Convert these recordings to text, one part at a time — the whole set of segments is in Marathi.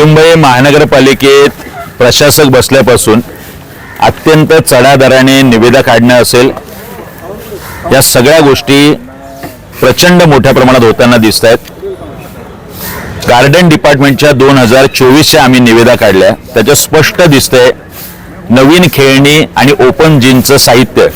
नवी मुंबई महानगरपालिकेत प्रशासक बसल्यापासून अत्यंत चढ्या दराने निविदा काढणे असेल, या सगळ्या गोष्टी प्रचंड मोठ्या प्रमाणात होताना दिसत आहेत। गार्डन डिपार्टमेंटच्या 2024च्या आम्ही निविदा काढल्या, त्याच्यात स्पष्ट दिसतंय नवीन खेळणी आणि ओपन जिमचं साहित्य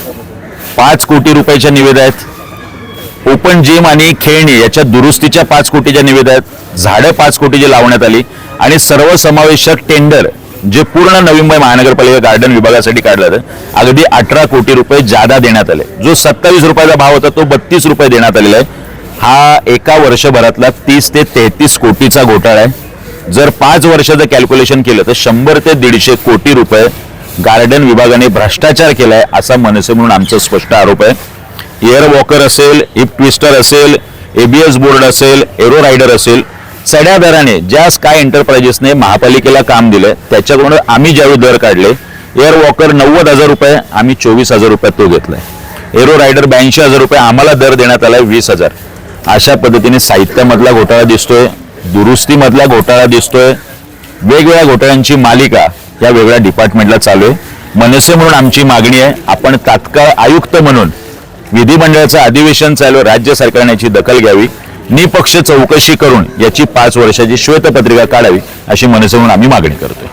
5 कोटी रुपयाच्या निविदा आहेत। ओपन जिम आणि खेळणी याच्या दुरुस्तीच्या 5 कोटीच्या निविदा आहेत। झाडं 5 कोटीची लावण्यात आली आणि सर्वसमावेशक टेंडर जे पूर्ण नवी मुंबई महानगरपालिका गार्डन विभागासाठी काढलं होतं, अगदी 18 कोटी रुपये जादा देण्यात आले। जो 27 रुपयाचा भाव होता तो 32 रुपये देण्यात आलेला आहे। हा एका वर्षभरातला 30 ते 33 कोटीचा घोटाळा आहे। जर 5 वर्षाचं कॅल्क्युलेशन केलं तर 100 ते 150 कोटी रुपये गार्डन विभागाने भ्रष्टाचार केलाय असा मनसे म्हणून आमचा स्पष्ट आरोप आहे। एअर वॉकर असेल, हिप ट्विस्टर असेल, एबीएस बोर्ड असेल, एरो रायडर असेल, चढ्या दराने ज्या स्काय एंटरप्राइजेसने महापालिकेला काम दिलं त्याच्याकडून आम्ही ज्यावेळी दर काढले, एअर वॉकर 90,000 रुपये, आम्ही 24,000 रुपयात तो घेतलाय। एरो रायडर 82,000 रुपये, आम्हाला दर देण्यात आलाय 20,000। अशा पद्धतीने साहित्यामधला घोटाळा दिसतोय, दुरुस्तीमधला घोटाळा दिसतोय, वेगवेगळ्या घोटाळ्यांची मालिका या वेगळ्या डिपार्टमेंटला चालू आहे। मनसे म्हणून आमची मागणी आहे, आपण तात्काळ आयुक्त म्हणून विधिमंडळाचं अधिवेशन चालू, राज्य सरकारने याची दखल घ्यावी, निपक्ष चौकशी करून याची 5 वर्षाची श्वेतपत्रिका काढावी अशी मनसे म्हणून आम्ही मागणी करतोय।